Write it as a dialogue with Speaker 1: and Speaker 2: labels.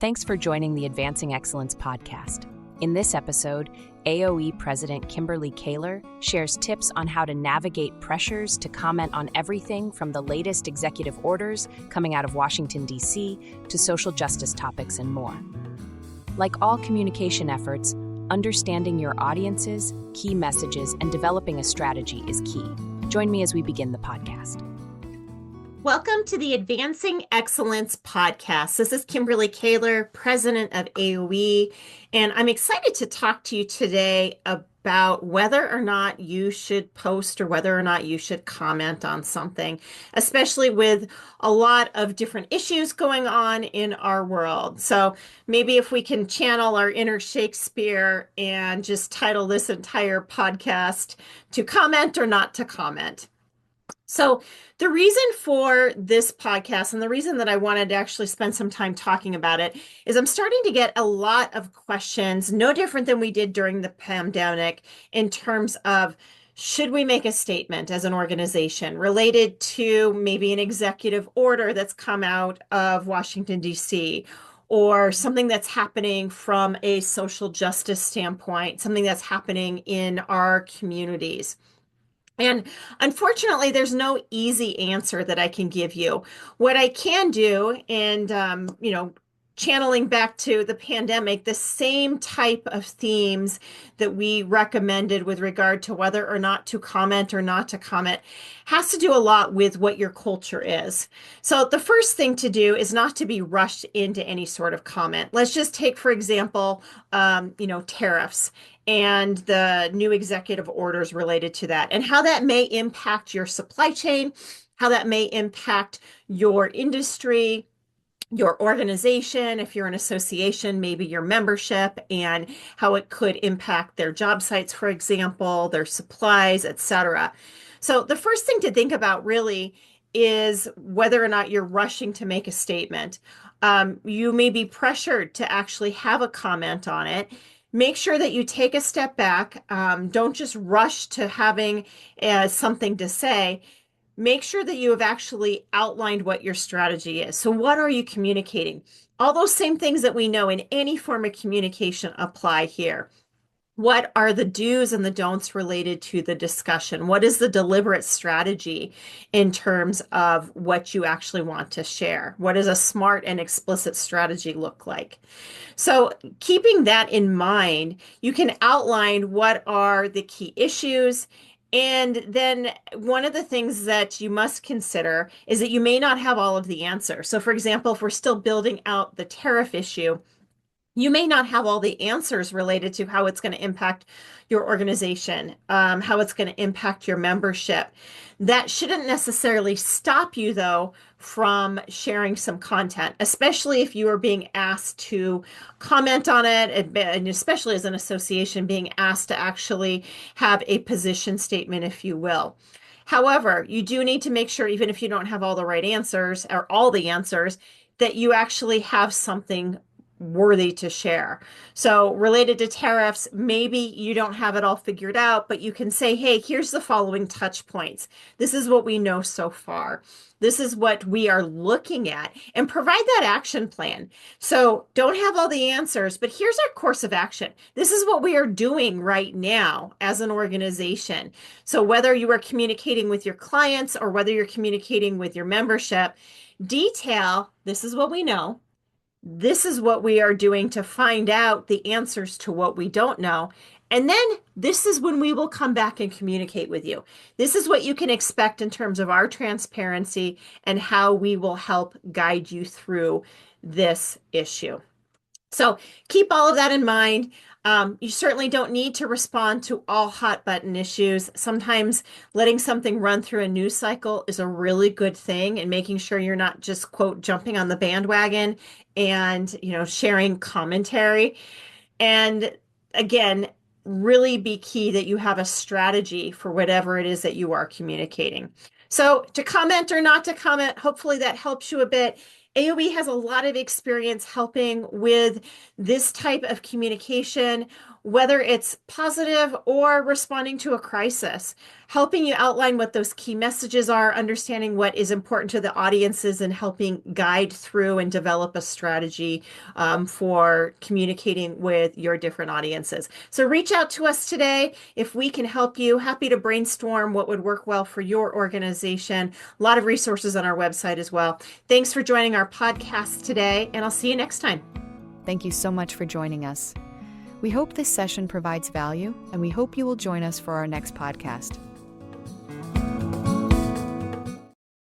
Speaker 1: Thanks for joining the Advancing Excellence podcast. In this episode, AOE President Kimberly Kayler shares tips on how to navigate pressures to comment on everything from the latest executive orders coming out of Washington, D.C., to social justice topics and more. Like all communication efforts, understanding your audiences, key messages, and developing a strategy is key. Join me as we begin the podcast.
Speaker 2: Welcome to the Advancing Excellence podcast. This is Kimberly Kayler, president of AOE, and I'm excited to talk to you today about whether or not you should post or whether or not you should comment on something, especially with a lot of different issues going on in our world. So maybe if we can channel our inner Shakespeare and just title this entire podcast to comment or not to comment. So the reason for this podcast and the reason that I wanted to actually spend some time talking about it is I'm starting to get a lot of questions, no different than we did during the pandemic, in terms of should we make a statement as an organization related to maybe an executive order that's come out of Washington, D.C., or something that's happening from a social justice standpoint, something that's happening in our communities. And unfortunately, there's no easy answer that I can give you. What I can do, and channeling back to the pandemic, the same type of themes that we recommended with regard to whether or not to comment or not to comment has to do a lot with what your culture is. So the first thing to do is not to be rushed into any sort of comment. Let's just take, for example, tariffs and the new executive orders related to that and how that may impact your supply chain, how that may impact your industry, your organization, if you're an association, maybe your membership, and how it could impact their job sites, for example, their supplies, etc. So the first thing to think about really is whether or not you're rushing to make a statement. You may be pressured to actually have a comment on it. Make sure that you take a step back. Don't just rush to having something to say. Make sure that you have actually outlined what your strategy is. So what are you communicating? All those same things that we know in any form of communication apply here. What are the do's and the don'ts related to the discussion? What is the deliberate strategy in terms of what you actually want to share? What does a smart and explicit strategy look like? So keeping that in mind, you can outline what are the key issues. And then one of the things that you must consider is that you may not have all of the answers. So for example, if we're still building out the tariff issue, you may not have all the answers related to how it's going to impact your organization, how it's going to impact your membership. That shouldn't necessarily stop you, though, from sharing some content, especially if you are being asked to comment on it, and especially as an association being asked to actually have a position statement, if you will. However, you do need to make sure, even if you don't have all the right answers or all the answers, that you actually have something worthy to share. So related to tariffs, maybe you don't have it all figured out, but you can say, hey, here's the following touch points. This is what we know so far. This is what we are looking at, and provide that action plan. So don't have all the answers, but here's our course of action. This is what we are doing right now as an organization. So whether you are communicating with your clients or whether you're communicating with your membership, detail, this is what we know. This is what we are doing to find out the answers to what we don't know. And then this is when we will come back and communicate with you. This is what you can expect in terms of our transparency and how we will help guide you through this issue. So keep all of that in mind. You certainly don't need to respond to all hot button issues. Sometimes letting something run through a news cycle is a really good thing, and making sure you're not just, quote, jumping on the bandwagon and, sharing commentary. And again, really be key that you have a strategy for whatever it is that you are communicating. So to comment or not to comment, hopefully that helps you a bit. AOE has a lot of experience helping with this type of communication. whether it's positive or responding to a crisis, helping you outline what those key messages are, understanding what is important to the audiences, and helping guide through and develop a strategy for communicating with your different audiences. So reach out to us today if we can help you. Happy to brainstorm what would work well for your organization. A lot of resources on our website as well. Thanks for joining our podcast today, and I'll see you next time.
Speaker 3: Thank you so much for joining us. We hope this session provides value, and we hope you will join us for our next podcast.